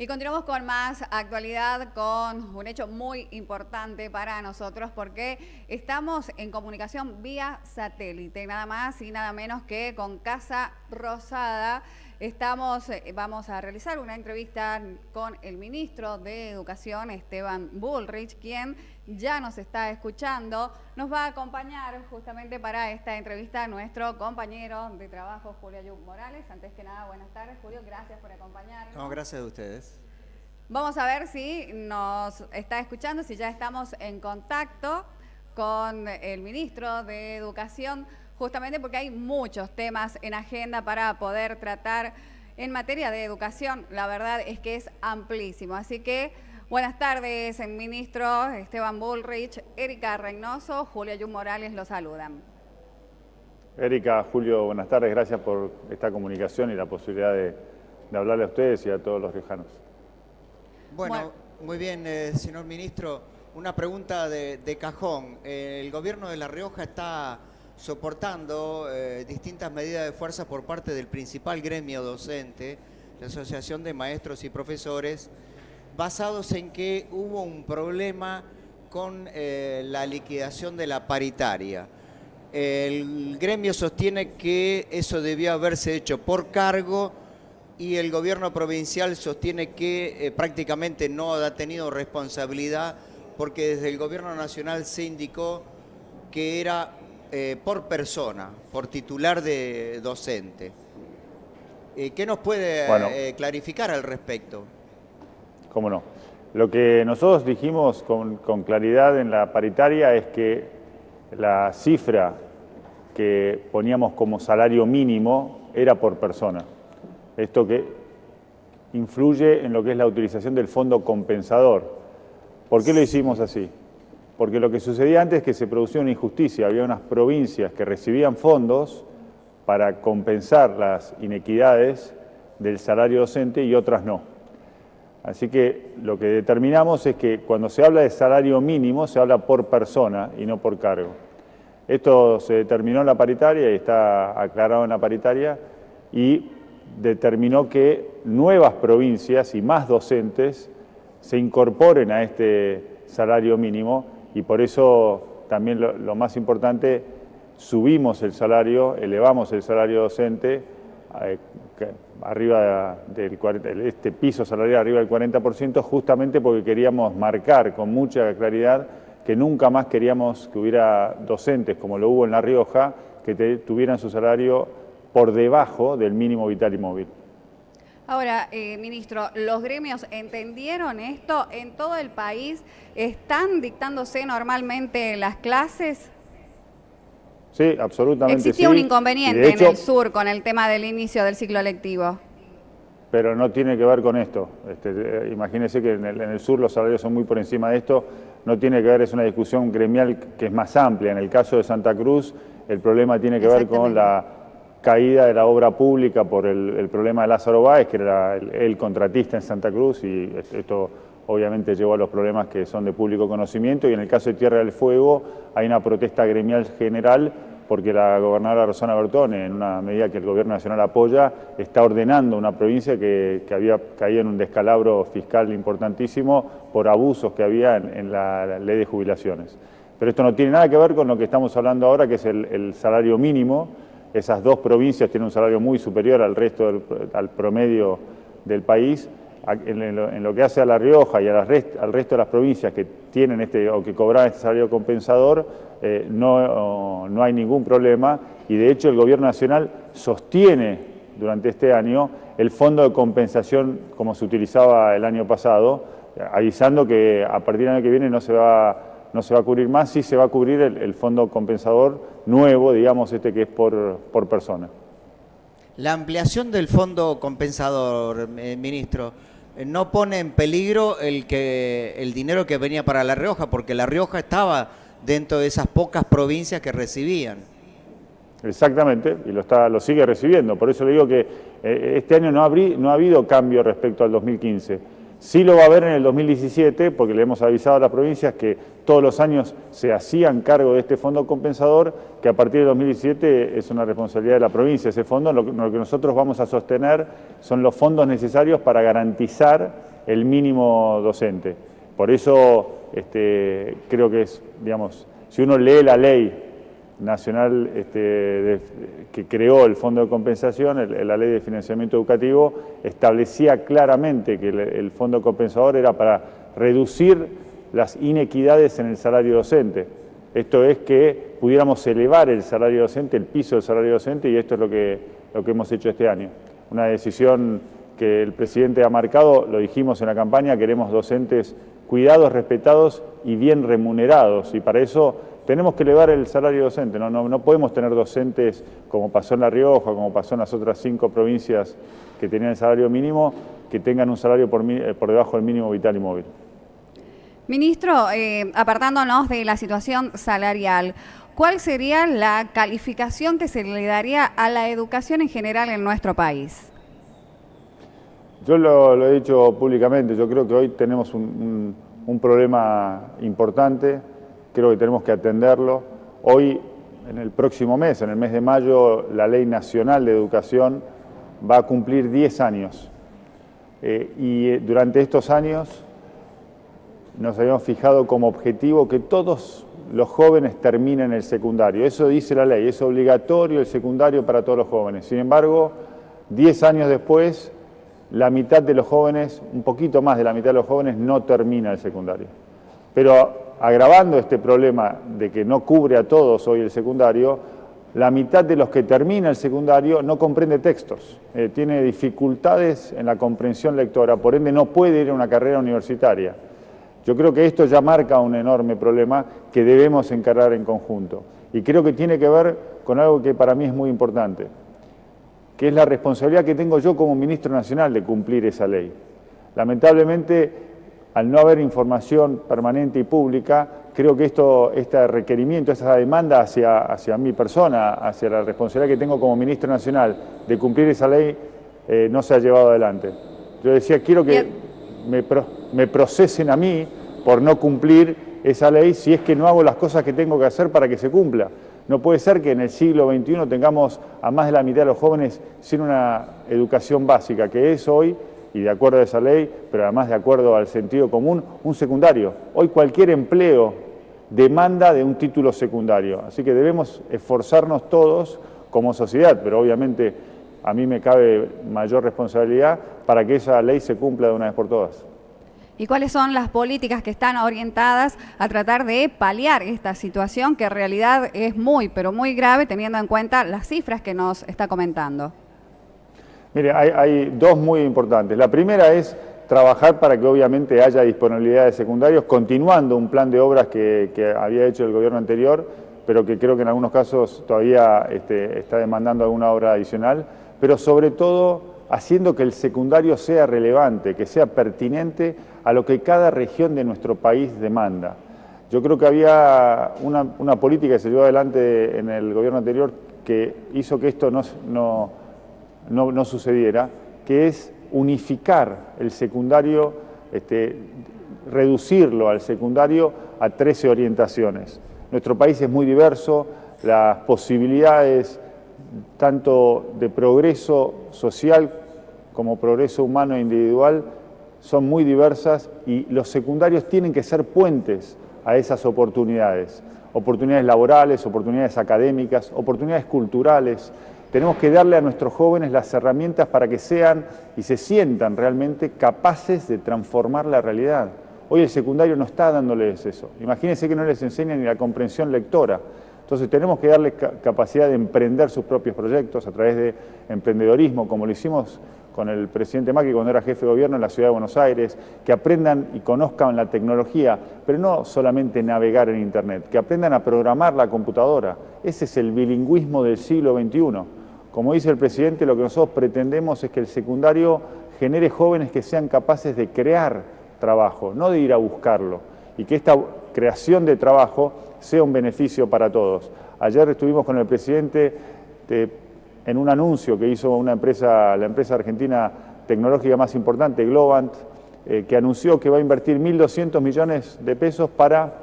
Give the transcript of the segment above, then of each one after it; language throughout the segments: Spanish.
Y continuamos con más actualidad, con un hecho muy importante para nosotros porque estamos en comunicación vía satélite, nada más y nada menos que con Casa Rosada. Vamos a realizar una entrevista con el ministro de Educación, Esteban Bullrich, quien ya nos está escuchando. Nos va a acompañar justamente para esta entrevista nuestro compañero de trabajo, Julio Ayub Morales. Antes que nada, buenas tardes, Julio, gracias por acompañarnos. No, gracias a ustedes. Vamos a ver si nos está escuchando, si ya estamos en contacto con el ministro de Educación, justamente porque hay muchos temas en agenda para poder tratar en materia de educación. La verdad es que es amplísimo. Así que buenas tardes, ministro Esteban Bullrich, Erika Reynoso, Julio Ayub Morales los saludan. Erika, Julio, buenas tardes. Gracias por esta comunicación y la posibilidad de hablarle a ustedes y a todos los riojanos. Bueno, muy bien, señor ministro. Una pregunta de cajón. El gobierno de La Rioja está soportando distintas medidas de fuerza por parte del principal gremio docente, la Asociación de Maestros y Profesores, basados en que hubo un problema con la liquidación de la paritaria. El gremio sostiene que eso debió haberse hecho por cargo y el gobierno provincial sostiene que prácticamente no ha tenido responsabilidad porque desde el gobierno nacional se indicó que era por persona, por titular de docente. ¿Qué nos puede clarificar al respecto? Cómo no. Lo que nosotros dijimos con claridad en la paritaria es que la cifra que poníamos como salario mínimo era por persona. Esto que influye en lo que es la utilización del fondo compensador. ¿Por qué lo hicimos así? Porque lo que sucedía antes es que se producía una injusticia. Había unas provincias que recibían fondos para compensar las inequidades del salario docente y otras no. Así que lo que determinamos es que cuando se habla de salario mínimo se habla por persona y no por cargo. Esto se determinó en la paritaria y está aclarado en la paritaria y determinó que nuevas provincias y más docentes se incorporen a este salario mínimo y por eso también lo más importante, subimos el salario, elevamos el salario docente arriba este piso salarial arriba del 40%, justamente porque queríamos marcar con mucha claridad que nunca más queríamos que hubiera docentes, como lo hubo en La Rioja, que tuvieran su salario por debajo del mínimo vital y móvil. Ahora, ministro, ¿los gremios entendieron esto? ¿En todo el país están dictándose normalmente las clases? Sí, absolutamente sí. Existía un inconveniente de hecho, en el sur con el tema del inicio del ciclo lectivo. Pero no tiene que ver con esto. Imagínense que en el sur los salarios son muy por encima de esto. No tiene que ver, es una discusión gremial que es más amplia. En el caso de Santa Cruz, el problema tiene que ver con la caída de la obra pública por el problema de Lázaro Báez, que era el contratista en Santa Cruz, y esto obviamente llevó a los problemas que son de público conocimiento. Y en el caso de Tierra del Fuego hay una protesta gremial general porque la gobernadora Rosana Bertone, en una medida que el gobierno nacional apoya, está ordenando a una provincia que había caído en un descalabro fiscal importantísimo por abusos que había en la ley de jubilaciones. Pero esto no tiene nada que ver con lo que estamos hablando ahora, que es el salario mínimo. Esas dos provincias tienen un salario muy superior al al promedio del país. En lo que hace a La Rioja y al resto de las provincias que tienen o que cobran este salario compensador, no hay ningún problema y de hecho el gobierno nacional sostiene durante este año el fondo de compensación como se utilizaba el año pasado, avisando que a partir del año que viene no se va a cubrir más, sí se va a cubrir el fondo compensador nuevo, digamos, que es por persona. La ampliación del fondo compensador, ministro, ¿no pone en peligro el dinero que venía para La Rioja? Porque La Rioja estaba dentro de esas pocas provincias que recibían. Exactamente, y lo sigue recibiendo. Por eso le digo que este año no ha habido cambio respecto al 2015. Sí lo va a haber en el 2017, porque le hemos avisado a las provincias que todos los años se hacían cargo de este fondo compensador, que a partir del 2017 es una responsabilidad de la provincia. Ese fondo, lo que nosotros vamos a sostener son los fondos necesarios para garantizar el mínimo docente. Por eso creo que es, digamos, si uno lee la ley nacional que creó el Fondo de Compensación, la Ley de Financiamiento Educativo, establecía claramente que el Fondo Compensador era para reducir las inequidades en el salario docente. Esto es que pudiéramos elevar el salario docente, el piso del salario docente, y esto es lo que hemos hecho este año. Una decisión que el presidente ha marcado, lo dijimos en la campaña, queremos docentes cuidados, respetados y bien remunerados, y para eso tenemos que elevar el salario docente. No podemos tener docentes como pasó en La Rioja, como pasó en las otras 5 provincias que tenían el salario mínimo, que tengan un salario por debajo del mínimo vital y móvil. Ministro, apartándonos de la situación salarial, ¿cuál sería la calificación que se le daría a la educación en general en nuestro país? Yo lo he dicho públicamente, yo creo que hoy tenemos un problema importante, creo que tenemos que atenderlo. Hoy, en el próximo mes, en el mes de mayo, la Ley Nacional de Educación va a cumplir 10 años. Y durante estos años nos habíamos fijado como objetivo que todos los jóvenes terminen el secundario. Eso dice la ley, es obligatorio el secundario para todos los jóvenes. Sin embargo, 10 años después, la mitad de los jóvenes, un poquito más de la mitad de los jóvenes, no termina el secundario. Pero agravando este problema de que no cubre a todos hoy el secundario, la mitad de los que termina el secundario no comprende textos, tiene dificultades en la comprensión lectora, por ende no puede ir a una carrera universitaria. Yo creo que esto ya marca un enorme problema que debemos encarar en conjunto. Y creo que tiene que ver con algo que para mí es muy importante, que es la responsabilidad que tengo yo como ministro nacional de cumplir esa ley. Lamentablemente, al no haber información permanente y pública, creo que este requerimiento, esa demanda hacia mi persona, hacia la responsabilidad que tengo como ministro nacional de cumplir esa ley, no se ha llevado adelante. Yo decía, quiero que me procesen a mí por no cumplir esa ley si es que no hago las cosas que tengo que hacer para que se cumpla. No puede ser que en el siglo XXI tengamos a más de la mitad de los jóvenes sin una educación básica, que es hoy, y de acuerdo a esa ley, pero además de acuerdo al sentido común, un secundario. Hoy cualquier empleo demanda de un título secundario, así que debemos esforzarnos todos como sociedad, pero obviamente a mí me cabe mayor responsabilidad para que esa ley se cumpla de una vez por todas. ¿Y cuáles son las políticas que están orientadas a tratar de paliar esta situación que en realidad es muy, pero muy grave teniendo en cuenta las cifras que nos está comentando? Mire, hay dos muy importantes. La primera es trabajar para que obviamente haya disponibilidad de secundarios, continuando un plan de obras que había hecho el gobierno anterior, pero que creo que en algunos casos todavía está demandando alguna obra adicional, pero sobre todo haciendo que el secundario sea relevante, que sea pertinente a lo que cada región de nuestro país demanda. Yo creo que había una política que se llevó adelante en el gobierno anterior que hizo que esto no sucediera, que es unificar el secundario, reducirlo al secundario a 13 orientaciones. Nuestro país es muy diverso, las posibilidades tanto de progreso social como progreso humano e individual son muy diversas y los secundarios tienen que ser puentes a esas oportunidades. Oportunidades laborales, oportunidades académicas, oportunidades culturales. Tenemos que darle a nuestros jóvenes las herramientas para que sean y se sientan realmente capaces de transformar la realidad. Hoy el secundario no está dándoles eso. Imagínense que no les enseñan ni la comprensión lectora. Entonces tenemos que darles capacidad de emprender sus propios proyectos a través de emprendedorismo, como lo hicimos con el presidente Macri cuando era jefe de gobierno en la ciudad de Buenos Aires, que aprendan y conozcan la tecnología, pero no solamente navegar en Internet, que aprendan a programar la computadora. Ese es el bilingüismo del siglo XXI. Como dice el presidente, lo que nosotros pretendemos es que el secundario genere jóvenes que sean capaces de crear trabajo, no de ir a buscarlo, y que esta creación de trabajo sea un beneficio para todos. Ayer estuvimos con el presidente en un anuncio que hizo la empresa argentina tecnológica más importante, Globant, que anunció que va a invertir 1.200 millones de pesos para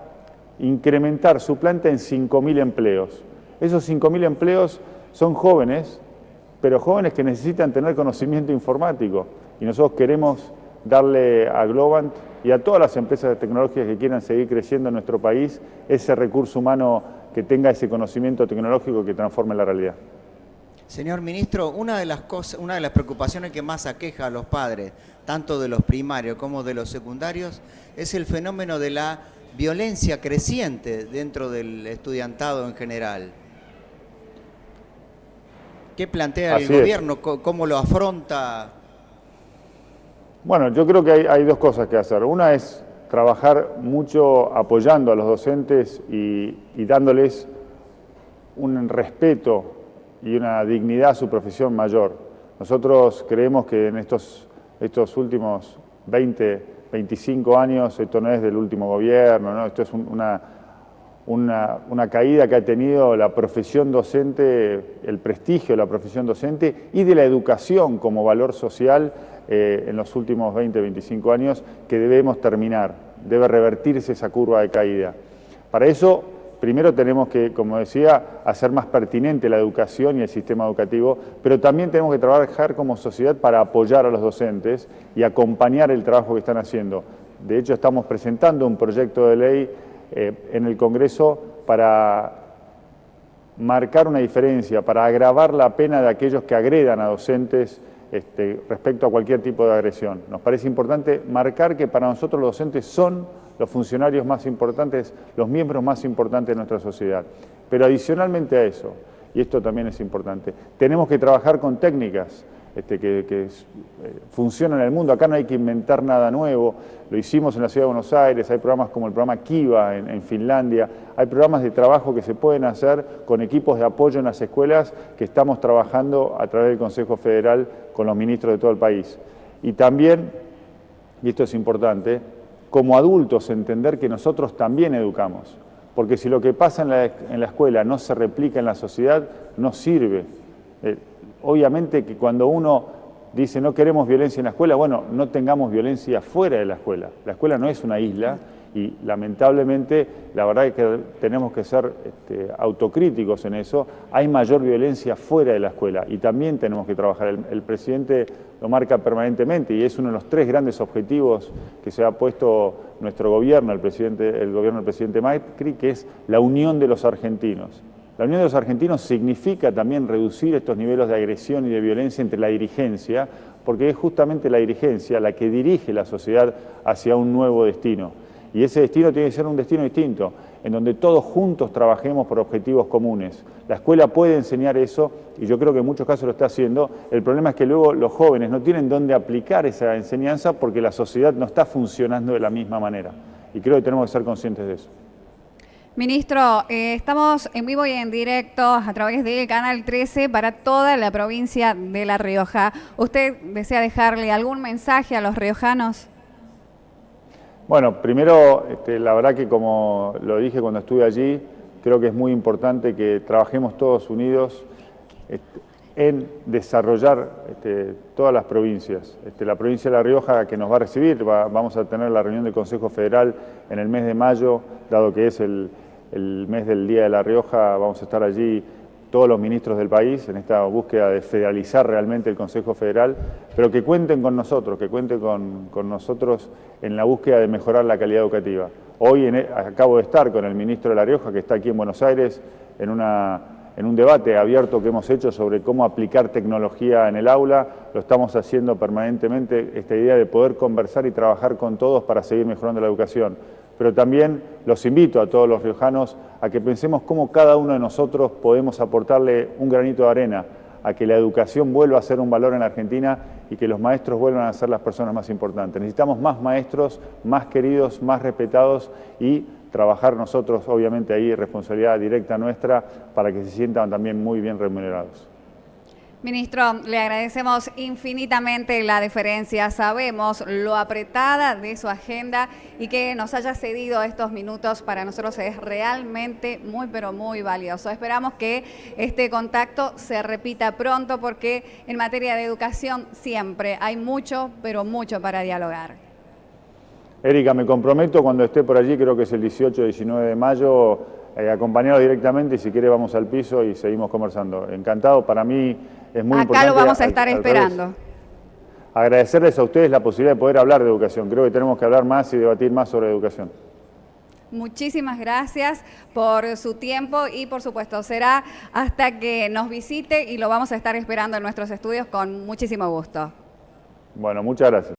incrementar su planta en 5.000 empleos. Esos 5.000 empleos son jóvenes, pero jóvenes que necesitan tener conocimiento informático. Y nosotros queremos darle a Globant y a todas las empresas tecnológicas que quieran seguir creciendo en nuestro país ese recurso humano que tenga ese conocimiento tecnológico que transforme la realidad. Señor ministro, una de las preocupaciones que más aqueja a los padres, tanto de los primarios como de los secundarios, es el fenómeno de la violencia creciente dentro del estudiantado en general. ¿Qué plantea el gobierno? ¿Cómo lo afronta? Bueno, yo creo que hay dos cosas que hacer. Una es trabajar mucho apoyando a los docentes y dándoles un respeto y una dignidad a su profesión mayor. Nosotros creemos que en estos últimos 20, 25 años, esto no es del último gobierno, ¿no? Esto es una caída que ha tenido la profesión docente, el prestigio de la profesión docente y de la educación como valor social en los últimos 20, 25 años, que debemos terminar, debe revertirse esa curva de caída. Para eso, primero tenemos que, como decía, hacer más pertinente la educación y el sistema educativo, pero también tenemos que trabajar como sociedad para apoyar a los docentes y acompañar el trabajo que están haciendo. De hecho, estamos presentando un proyecto de ley en el Congreso para marcar una diferencia, para agravar la pena de aquellos que agredan a docentes respecto a cualquier tipo de agresión. Nos parece importante marcar que para nosotros los docentes son los funcionarios más importantes, los miembros más importantes de nuestra sociedad. Pero adicionalmente a eso, y esto también es importante, tenemos que trabajar con técnicas que funcionan en el mundo. Acá no hay que inventar nada nuevo, lo hicimos en la Ciudad de Buenos Aires, hay programas como el programa Kiva en Finlandia, hay programas de trabajo que se pueden hacer con equipos de apoyo en las escuelas que estamos trabajando a través del Consejo Federal con los ministros de todo el país. Y también, y esto es importante, como adultos entender que nosotros también educamos, porque si lo que pasa en la escuela no se replica en la sociedad, no sirve. Obviamente que cuando uno dice no queremos violencia en la escuela, bueno, no tengamos violencia fuera de la escuela. La escuela no es una isla y lamentablemente la verdad es que tenemos que ser autocríticos en eso. Hay mayor violencia fuera de la escuela y también tenemos que trabajar. El presidente lo marca permanentemente y es uno de los 3 grandes objetivos que se ha puesto nuestro gobierno, el gobierno del presidente Macri, que es la unión de los argentinos. La unión de los argentinos significa también reducir estos niveles de agresión y de violencia entre la dirigencia, porque es justamente la dirigencia la que dirige la sociedad hacia un nuevo destino. Y ese destino tiene que ser un destino distinto, en donde todos juntos trabajemos por objetivos comunes. La escuela puede enseñar eso, y yo creo que en muchos casos lo está haciendo. El problema es que luego los jóvenes no tienen dónde aplicar esa enseñanza porque la sociedad no está funcionando de la misma manera. Y creo que tenemos que ser conscientes de eso. Ministro, estamos en vivo y en directo a través del Canal 13 para toda la provincia de La Rioja. ¿Usted desea dejarle algún mensaje a los riojanos? Bueno, primero, la verdad que como lo dije cuando estuve allí, creo que es muy importante que trabajemos todos unidos en desarrollar todas las provincias. La provincia de La Rioja que nos va a recibir, vamos a tener la reunión del Consejo Federal en el mes de mayo, dado que es el mes del Día de La Rioja, vamos a estar allí todos los ministros del país en esta búsqueda de federalizar realmente el Consejo Federal, pero que cuenten con nosotros, con nosotros en la búsqueda de mejorar la calidad educativa. Hoy acabo de estar con el ministro de La Rioja, que está aquí en Buenos Aires, en un debate abierto que hemos hecho sobre cómo aplicar tecnología en el aula. Lo estamos haciendo permanentemente, esta idea de poder conversar y trabajar con todos para seguir mejorando la educación. Pero también los invito a todos los riojanos a que pensemos cómo cada uno de nosotros podemos aportarle un granito de arena a que la educación vuelva a ser un valor en la Argentina y que los maestros vuelvan a ser las personas más importantes. Necesitamos más maestros, más queridos, más respetados y trabajar nosotros, obviamente ahí responsabilidad directa nuestra, para que se sientan también muy bien remunerados. Ministro, le agradecemos infinitamente la deferencia. Sabemos lo apretada de su agenda y que nos haya cedido estos minutos para nosotros es realmente muy, pero muy valioso. Esperamos que este contacto se repita pronto porque en materia de educación siempre hay mucho, pero mucho para dialogar. Erika, me comprometo cuando esté por allí, creo que es el 18 o 19 de mayo, acompañarlo directamente y si quiere vamos al piso y seguimos conversando. Encantado, para mí es muy importante. Acá lo vamos a estar esperando. agradecerles a ustedes la posibilidad de poder hablar de educación. Creo que tenemos que hablar más y debatir más sobre educación. Muchísimas gracias por su tiempo y por supuesto será hasta que nos visite y lo vamos a estar esperando en nuestros estudios con muchísimo gusto. Bueno, muchas gracias.